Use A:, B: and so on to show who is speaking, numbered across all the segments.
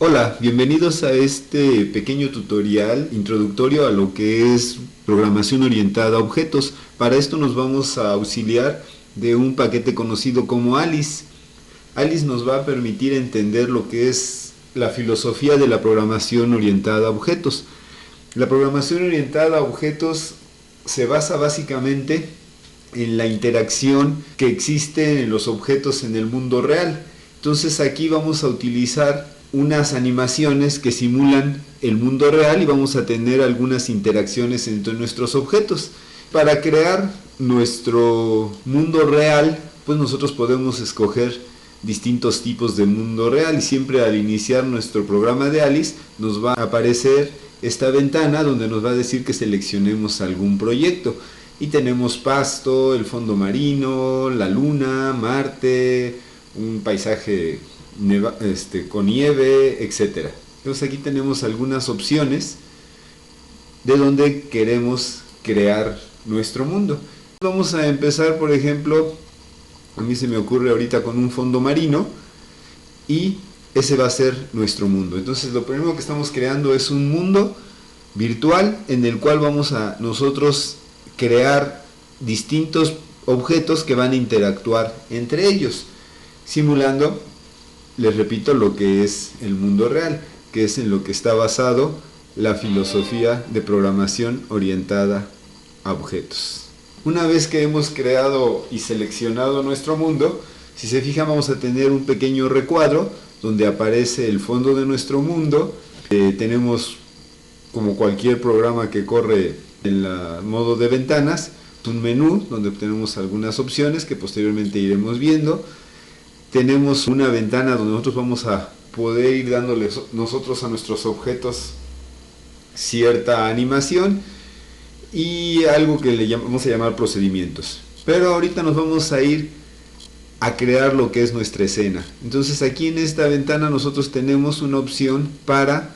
A: Hola, bienvenidos a este pequeño tutorial introductorio a lo que es programación orientada a objetos. Para esto nos vamos a auxiliar de un paquete conocido como Alice. Alice nos va a permitir entender lo que es la filosofía de la programación orientada a objetos. La programación orientada a objetos se basa básicamente en la interacción que existe en los objetos en el mundo real. Entonces aquí vamos a utilizar unas animaciones que simulan el mundo real y vamos a tener algunas interacciones entre nuestros objetos. Para crear nuestro mundo real, pues nosotros podemos escoger distintos tipos de mundo real y siempre al iniciar nuestro programa de Alice nos va a aparecer esta ventana donde nos va a decir que seleccionemos algún proyecto. Y tenemos pasto, el fondo marino, la luna, Marte, un paisaje con nieve, etc. Entonces aquí tenemos algunas opciones de donde queremos crear nuestro mundo. Vamos a empezar, por ejemplo, a mí se me ocurre ahorita con un fondo marino y ese va a ser nuestro mundo. Entonces lo primero que estamos creando es un mundo virtual en el cual vamos a nosotros crear distintos objetos que van a interactuar entre ellos, simulando, les repito, lo que es el mundo real, que es en lo que está basado la filosofía de programación orientada a objetos. Una vez que hemos creado y seleccionado nuestro mundo, si se fijan vamos a tener un pequeño recuadro donde aparece el fondo de nuestro mundo. Tenemos, como cualquier programa que corre en el modo de ventanas, un menú donde tenemos algunas opciones que posteriormente iremos viendo. Tenemos una ventana donde nosotros vamos a poder ir dándole nosotros a nuestros objetos cierta animación y algo que le vamos a llamar procedimientos. Pero ahorita nos vamos a ir a crear lo que es nuestra escena. Entonces aquí en esta ventana nosotros tenemos una opción para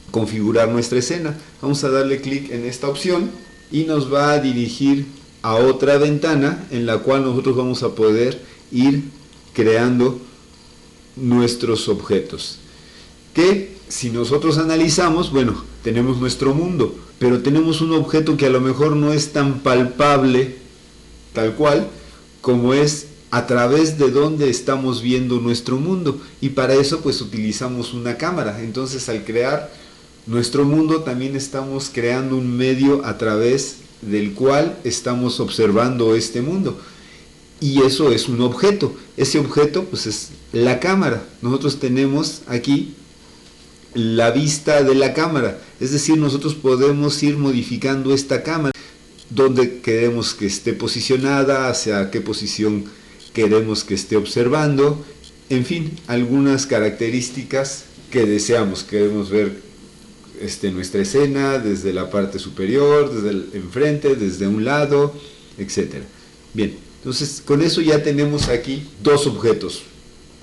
A: configurar nuestra escena. Vamos a darle clic en esta opción y nos va a dirigir a otra ventana en la cual nosotros vamos a poder ir creando nuestros objetos, que si nosotros analizamos, bueno, tenemos nuestro mundo, pero tenemos un objeto que a lo mejor no es tan palpable tal cual como es a través de donde estamos viendo nuestro mundo, y para eso pues utilizamos una cámara. Entonces al crear nuestro mundo también estamos creando un medio a través del cual estamos observando este mundo. Y eso es un objeto. Ese objeto pues es la cámara. Nosotros tenemos aquí la vista de la cámara. Es decir, nosotros podemos ir modificando esta cámara, donde queremos que esté posicionada, hacia qué posición queremos que esté observando. En fin, algunas características que deseamos. Queremos ver nuestra escena desde la parte superior, desde el enfrente, desde un lado, etc. Bien. Entonces con eso ya tenemos aquí dos objetos,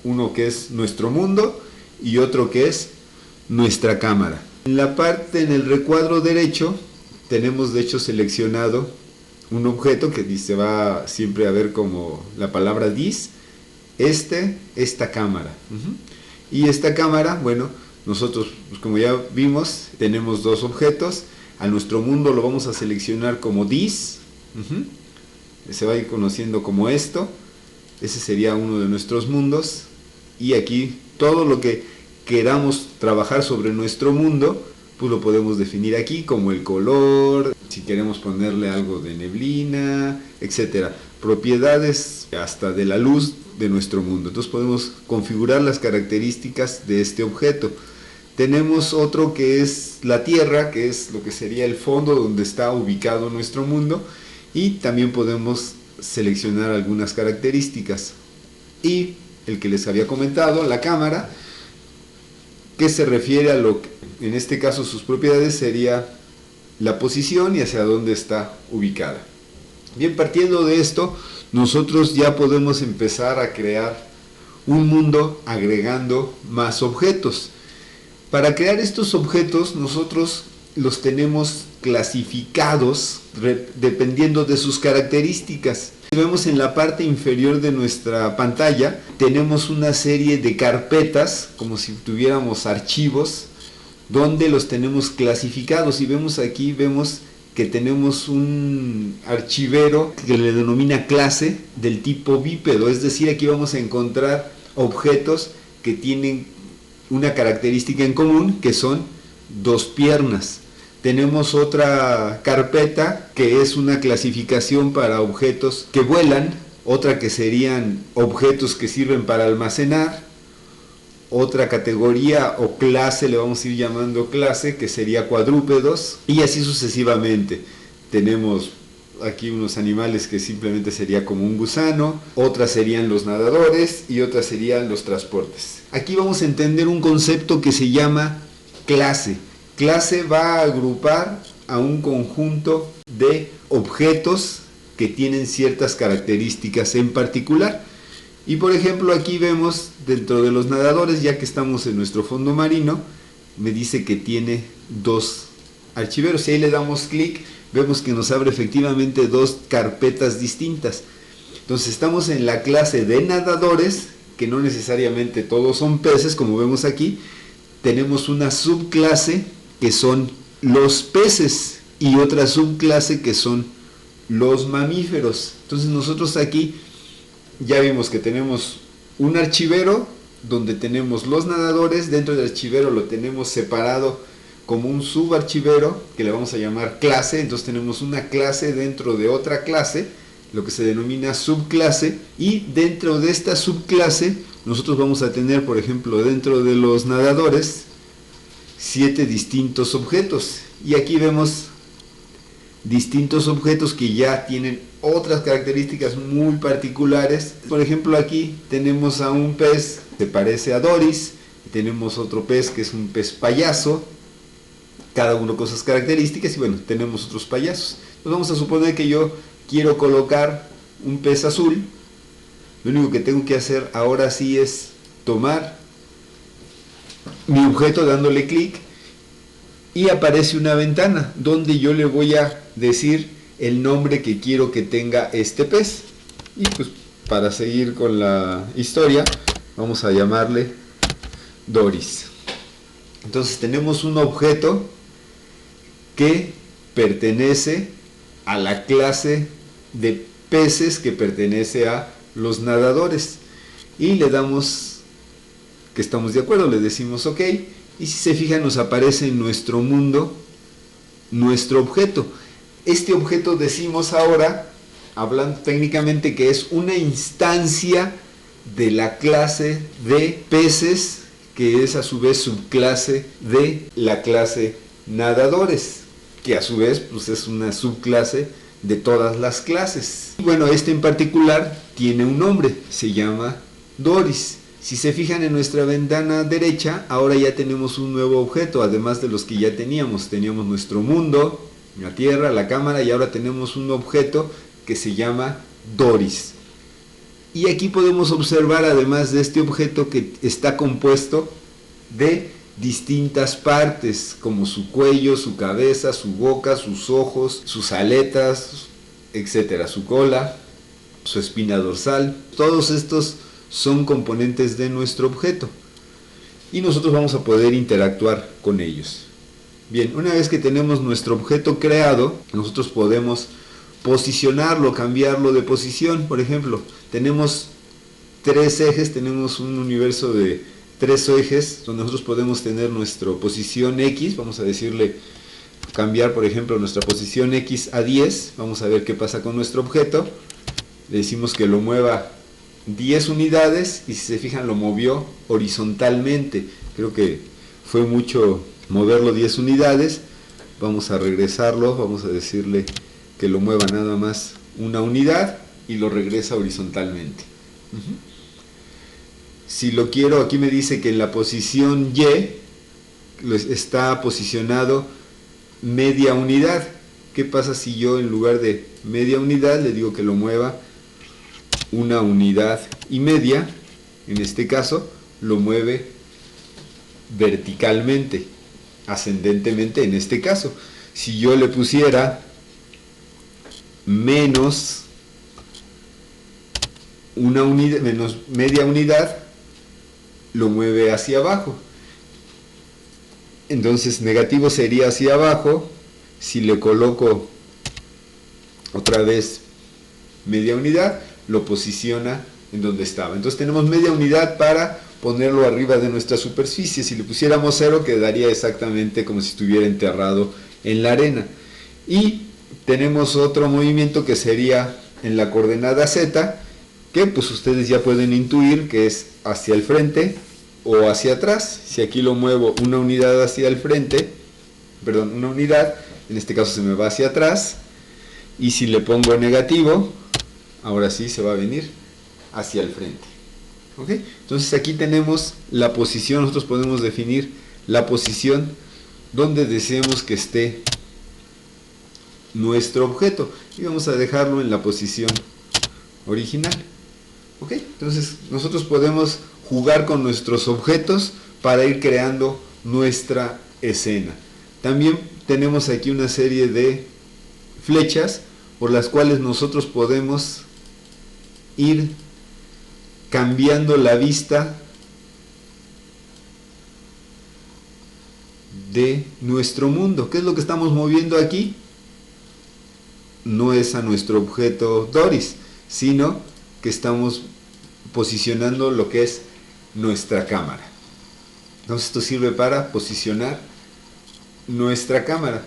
A: uno que es nuestro mundo y otro que es nuestra cámara. En la parte, en el recuadro derecho, tenemos de hecho seleccionado un objeto que se va siempre a ver como la palabra this, esta cámara. Y esta cámara, bueno, nosotros pues como ya vimos, tenemos dos objetos. A nuestro mundo lo vamos a seleccionar como this. Se va a ir conociendo como esto. Ese sería uno de nuestros mundos. Y aquí todo lo que queramos trabajar sobre nuestro mundo, pues lo podemos definir aquí, como el color, si queremos ponerle algo de neblina, etcétera. Propiedades hasta de la luz de nuestro mundo. Entonces podemos configurar las características de este objeto. Tenemos otro que es la Tierra, que es lo que sería el fondo donde está ubicado nuestro mundo. Y también podemos seleccionar algunas características. Y el que les había comentado, la cámara, que se refiere a lo que, en este caso sus propiedades sería la posición y hacia dónde está ubicada. Bien, partiendo de esto, nosotros ya podemos empezar a crear un mundo agregando más objetos. Para crear estos objetos nosotros los tenemos clasificados dependiendo de sus características. Vemos en la parte inferior de nuestra pantalla, tenemos una serie de carpetas, como si tuviéramos archivos, donde los tenemos clasificados. Y vemos aquí, vemos que tenemos un archivero que le denomina clase del tipo bípedo, es decir, aquí vamos a encontrar objetos que tienen una característica en común, que son dos piernas. Tenemos otra carpeta que es una clasificación para objetos que vuelan, otra que serían objetos que sirven para almacenar, otra categoría o clase, le vamos a ir llamando clase, que sería cuadrúpedos, y así sucesivamente. Tenemos aquí unos animales que simplemente sería como un gusano, otras serían los nadadores y otras serían los transportes. Aquí vamos a entender un concepto que se llama clase. Clase va a agrupar a un conjunto de objetos que tienen ciertas características en particular. Y por ejemplo aquí vemos dentro de los nadadores, ya que estamos en nuestro fondo marino, me dice que tiene dos archiveros. Y ahí le damos clic, vemos que nos abre efectivamente dos carpetas distintas. Entonces estamos en la clase de nadadores, que no necesariamente todos son peces, como vemos aquí. Tenemos una subclase que son los peces y otra subclase que son los mamíferos. Entonces nosotros aquí ya vimos que tenemos un archivero donde tenemos los nadadores. Dentro del archivero lo tenemos separado como un subarchivero que le vamos a llamar clase. Entonces tenemos una clase dentro de otra clase, lo que se denomina subclase, y dentro de esta subclase nosotros vamos a tener, por ejemplo, dentro de los nadadores 7 distintos objetos. Y aquí vemos distintos objetos que ya tienen otras características muy particulares. Por ejemplo, aquí tenemos a un pez que parece a Doris, y tenemos otro pez que es un pez payaso, cada uno con sus características, y bueno, tenemos otros payasos. Entonces vamos a suponer que yo quiero colocar un pez azul. Lo único que tengo que hacer ahora sí es tomar mi objeto dándole clic, y aparece una ventana donde yo le voy a decir el nombre que quiero que tenga este pez. Y pues para seguir con la historia, vamos a llamarle Doris. Entonces tenemos un objeto que pertenece a la clase de peces, que pertenece a los nadadores, y le damos que estamos de acuerdo, le decimos OK, y si se fijan nos aparece en nuestro mundo nuestro objeto. Este objeto decimos ahora, hablando técnicamente, que es una instancia de la clase de peces, que es a su vez subclase de la clase nadadores, que a su vez pues es una subclase de todas las clases. Y bueno, este en particular tiene un nombre, se llama Doris. Si se fijan en nuestra ventana derecha, ahora ya tenemos un nuevo objeto, además de los que ya teníamos. Teníamos nuestro mundo, la Tierra, la cámara, y ahora tenemos un objeto que se llama Doris. Y aquí podemos observar, además de este objeto, que está compuesto de distintas partes, como su cuello, su cabeza, su boca, sus ojos, sus aletas, etcétera, su cola, su espina dorsal. Todos estos son componentes de nuestro objeto y nosotros vamos a poder interactuar con ellos. Bien, una vez que tenemos nuestro objeto creado, nosotros podemos posicionarlo, cambiarlo de posición. Por ejemplo, tenemos 3 ejes, tenemos un universo de 3 ejes donde nosotros podemos tener nuestra posición X. Vamos a decirle, cambiar por ejemplo nuestra posición X a 10. Vamos a ver qué pasa con nuestro objeto. Le decimos que lo mueva 10 unidades, y si se fijan lo movió horizontalmente. Creo que fue mucho moverlo 10 unidades. Vamos a regresarlo, vamos a decirle que lo mueva nada más una unidad y lo regresa horizontalmente. Si lo quiero, aquí me dice que en la posición Y está posicionado media unidad. ¿Qué pasa si yo en lugar de media unidad le digo que lo mueva una unidad y media? En este caso lo mueve verticalmente, ascendentemente en este caso. Si yo le pusiera menos una unidad menos media unidad, lo mueve hacia abajo. Entonces negativo sería hacia abajo. Si le coloco otra vez media unidad, lo posiciona en donde estaba. Entonces tenemos media unidad para ponerlo arriba de nuestra superficie. Si le pusiéramos 0, quedaría exactamente como si estuviera enterrado en la arena. Y tenemos otro movimiento que sería en la coordenada Z, que pues ustedes ya pueden intuir que es hacia el frente o hacia atrás. Si aquí lo muevo una unidad hacia el frente, perdón, una unidad, en este caso se me va hacia atrás. Y si le pongo negativo, ahora sí se va a venir hacia el frente. ¿Ok? Entonces aquí tenemos la posición. Nosotros podemos definir la posición donde deseemos que esté nuestro objeto, y vamos a dejarlo en la posición original. ¿Ok? Entonces nosotros podemos jugar con nuestros objetos para ir creando nuestra escena. También tenemos aquí una serie de flechas por las cuales nosotros podemos ir cambiando la vista de nuestro mundo. ¿Qué es lo que estamos moviendo aquí? No es a nuestro objeto Doris, sino que estamos posicionando lo que es nuestra cámara. Entonces esto sirve para posicionar nuestra cámara.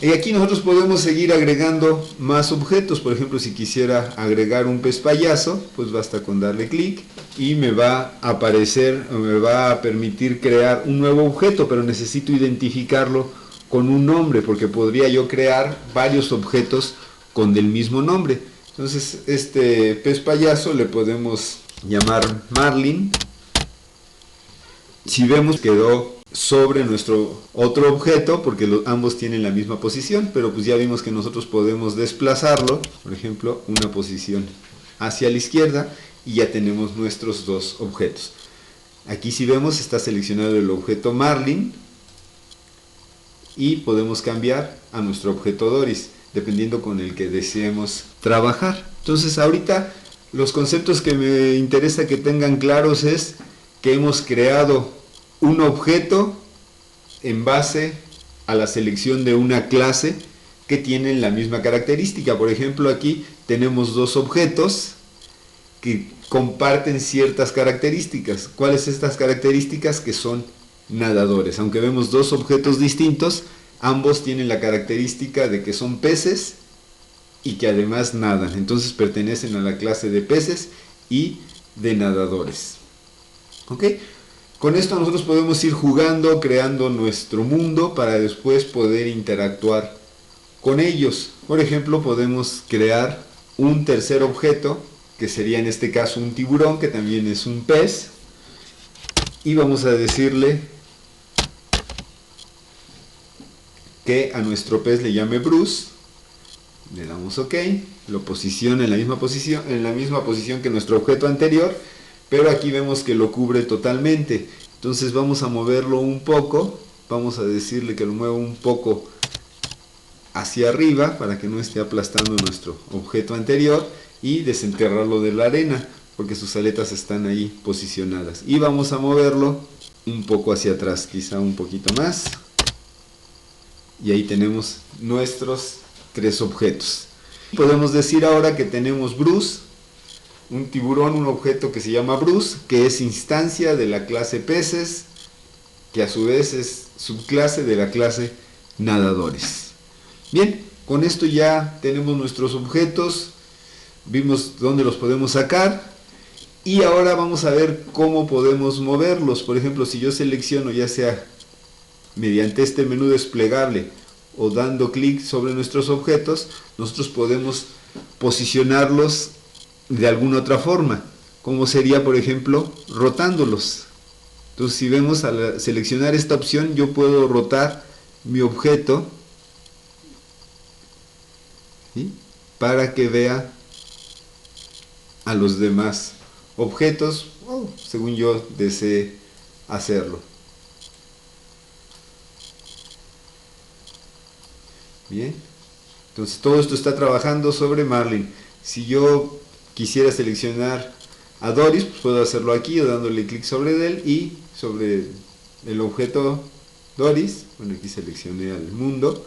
A: Y aquí nosotros podemos seguir agregando más objetos. Por ejemplo, si quisiera agregar un pez payaso, pues basta con darle clic y me va a aparecer, o me va a permitir crear un nuevo objeto, pero necesito identificarlo con un nombre, porque podría yo crear varios objetos con el mismo nombre. Entonces este pez payaso le podemos llamar Marlin. Si vemos, quedó sobre nuestro otro objeto porque ambos tienen la misma posición, pero pues ya vimos que nosotros podemos desplazarlo, por ejemplo, una posición hacia la izquierda, y ya tenemos nuestros dos objetos. Aquí si vemos está seleccionado el objeto Marlin y podemos cambiar a nuestro objeto Doris dependiendo con el que deseemos trabajar. Entonces ahorita los conceptos que me interesa que tengan claros es que hemos creado un objeto en base a la selección de una clase que tienen la misma característica. Por ejemplo, aquí tenemos dos objetos que comparten ciertas características. ¿Cuáles estas características? Que son nadadores. Aunque vemos dos objetos distintos, ambos tienen la característica de que son peces y que además nadan. Entonces pertenecen a la clase de peces y de nadadores. ¿Ok? Con esto nosotros podemos ir jugando, creando nuestro mundo para después poder interactuar con ellos. Por ejemplo, podemos crear un tercer objeto, que sería en este caso un tiburón, que también es un pez. Y vamos a decirle que a nuestro pez le llame Bruce. Le damos OK, lo posiciona en la misma posición que nuestro objeto anterior, pero aquí vemos que lo cubre totalmente. Entonces vamos a moverlo un poco, vamos a decirle que lo mueva un poco hacia arriba para que no esté aplastando nuestro objeto anterior, y desenterrarlo de la arena porque sus aletas están ahí posicionadas. Y vamos a moverlo un poco hacia atrás, quizá un poquito más, y ahí tenemos nuestros tres objetos. Podemos decir ahora que tenemos Bruce, un tiburón, un objeto que se llama Bruce, que es instancia de la clase peces, que a su vez es subclase de la clase nadadores. Bien, con esto ya tenemos nuestros objetos, vimos dónde los podemos sacar, y ahora vamos a ver cómo podemos moverlos. Por ejemplo, si yo selecciono, ya sea mediante este menú desplegable o dando clic sobre nuestros objetos, nosotros podemos posicionarlos de alguna otra forma, como sería, por ejemplo, rotándolos. Entonces, si vemos, al seleccionar esta opción, yo puedo rotar mi objeto, ¿sí?, para que vea a los demás objetos, según yo desee hacerlo. Bien, entonces todo esto está trabajando sobre Marlin. Si yo quisiera seleccionar a Doris, pues puedo hacerlo aquí o dándole clic sobre él y sobre el objeto Doris. Bueno, aquí seleccioné al mundo.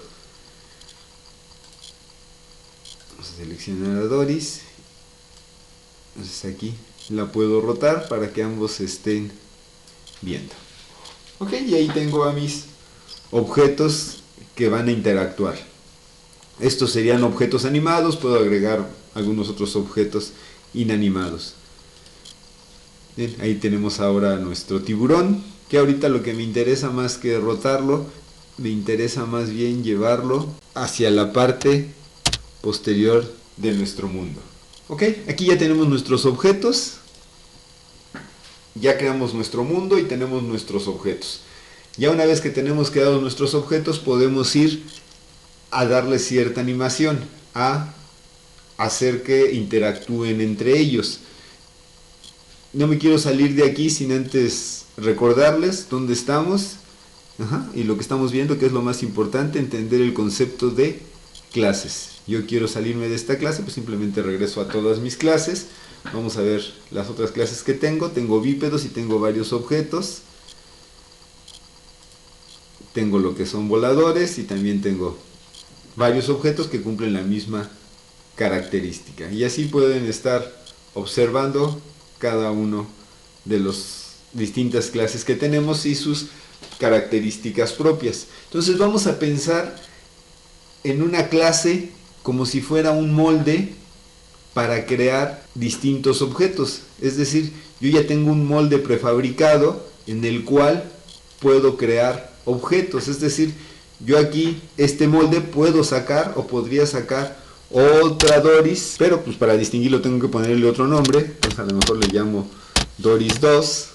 A: Vamos a seleccionar a Doris. Entonces aquí la puedo rotar para que ambos se estén viendo. Ok, y ahí tengo a mis objetos que van a interactuar. Estos serían objetos animados, puedo agregar algunos otros objetos inanimados. Bien, ahí tenemos ahora nuestro tiburón, que ahorita lo que me interesa más que rotarlo, me interesa más bien llevarlo hacia la parte posterior de nuestro mundo. Ok, aquí ya tenemos nuestros objetos, ya creamos nuestro mundo y tenemos nuestros objetos. Ya una vez que tenemos creados nuestros objetos, podemos ir a darle cierta animación, a hacer que interactúen entre ellos. No me quiero salir de aquí sin antes recordarles dónde estamos. Y lo que estamos viendo, que es lo más importante, entender el concepto de clases. Yo quiero salirme de esta clase, pues simplemente regreso a todas mis clases. Vamos a ver las otras clases que tengo. Tengo bípedos y tengo varios objetos. Tengo lo que son voladores y también tengo varios objetos que cumplen la misma característica. Y así pueden estar observando cada uno de las distintas clases que tenemos y sus características propias. Entonces vamos a pensar en una clase como si fuera un molde para crear distintos objetos. Es decir, yo ya tengo un molde prefabricado en el cual puedo crear objetos. Es decir, yo aquí este molde puedo sacar o podría sacar otra Doris, pero pues para distinguirlo tengo que ponerle otro nombre. Entonces a lo mejor le llamo Doris 2.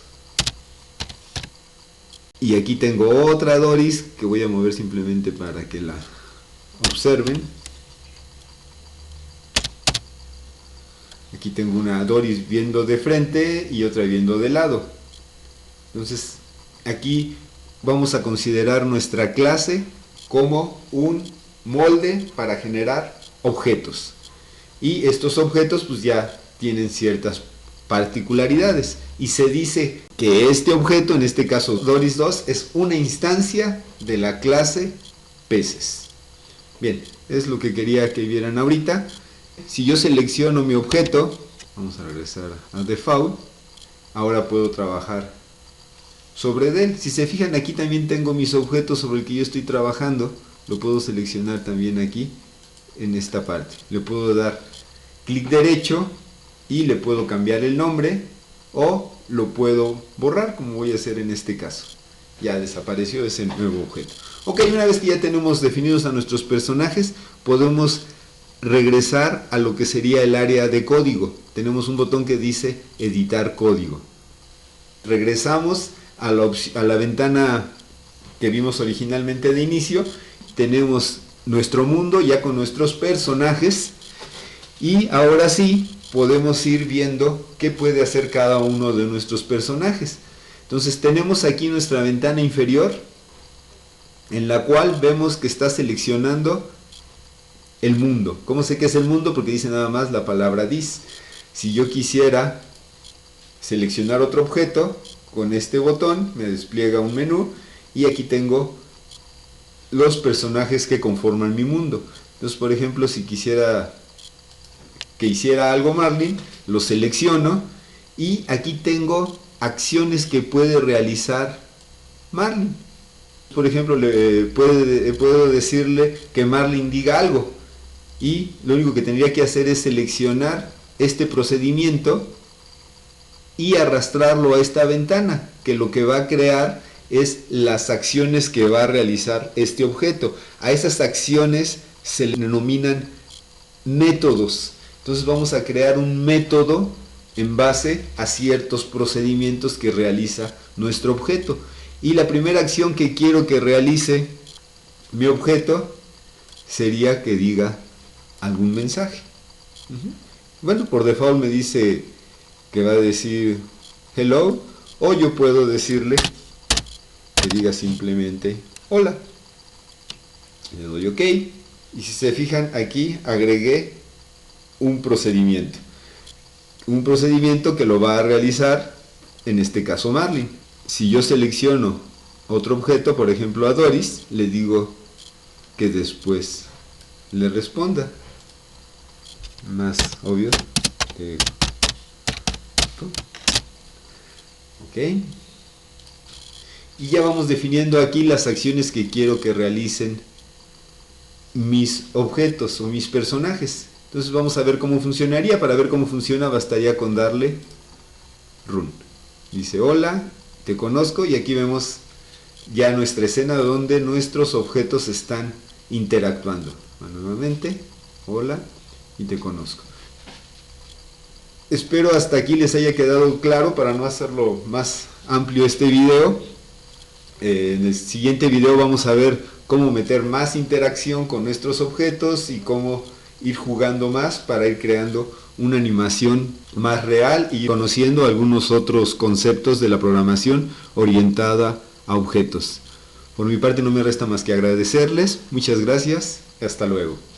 A: Y aquí tengo otra Doris que voy a mover simplemente para que la observen. Aquí tengo una Doris viendo de frente y otra viendo de lado. Entonces aquí vamos a considerar nuestra clase como un molde para generar objetos. Y estos objetos pues ya tienen ciertas particularidades. Y se dice que este objeto, en este caso Doris 2, es una instancia de la clase peces. Bien, es lo que quería que vieran ahorita. Si yo selecciono mi objeto, vamos a regresar a Default, ahora puedo trabajar sobre él. Si se fijan, aquí también tengo mis objetos sobre el que yo estoy trabajando. Lo puedo seleccionar también aquí en esta parte. Le puedo dar clic derecho y le puedo cambiar el nombre o lo puedo borrar, como voy a hacer en este caso. Ya desapareció ese nuevo objeto. Ok, una vez que ya tenemos definidos a nuestros personajes, podemos regresar a lo que sería el área de código. Tenemos un botón que dice editar código. Regresamos a la ventana que vimos originalmente de inicio. Tenemos nuestro mundo ya con nuestros personajes y ahora sí podemos ir viendo qué puede hacer cada uno de nuestros personajes. Entonces tenemos aquí nuestra ventana inferior en la cual vemos que está seleccionando el mundo. ¿Cómo sé que es el mundo? Porque dice nada más la palabra this. Si yo quisiera seleccionar otro objeto, con este botón me despliega un menú y aquí tengo los personajes que conforman mi mundo. Entonces, por ejemplo, si quisiera que hiciera algo Marlin, lo selecciono y aquí tengo acciones que puede realizar Marlin. Por ejemplo, puedo decirle que Marlin diga algo y lo único que tendría que hacer es seleccionar este procedimiento y arrastrarlo a esta ventana, que lo que va a crear es las acciones que va a realizar este objeto. A esas acciones se le denominan métodos. Entonces vamos a crear un método en base a ciertos procedimientos que realiza nuestro objeto. Y la primera acción que quiero que realice mi objeto sería que diga algún mensaje. Bueno, por default me dice que va a decir hello, o yo puedo decirle que diga simplemente hola. Le doy OK y si se fijan aquí agregué un procedimiento. un procedimiento que lo va a realizar, en este caso Marlin. Si yo selecciono otro objeto, por ejemplo a Doris, le digo que después le responda. Más obvio. Ok. Y ya vamos definiendo aquí las acciones que quiero que realicen mis objetos o mis personajes. Entonces vamos a ver cómo funcionaría. Para ver cómo funciona bastaría con darle run. Dice hola, te conozco, y aquí vemos ya nuestra escena donde nuestros objetos están interactuando. Nuevamente, hola y te conozco. Espero hasta aquí les haya quedado claro para no hacerlo más amplio este video. En el siguiente video vamos a ver cómo meter más interacción con nuestros objetos y cómo ir jugando más para ir creando una animación más real y conociendo algunos otros conceptos de la programación orientada a objetos. Por mi parte no me resta más que agradecerles. Muchas gracias. Hasta luego.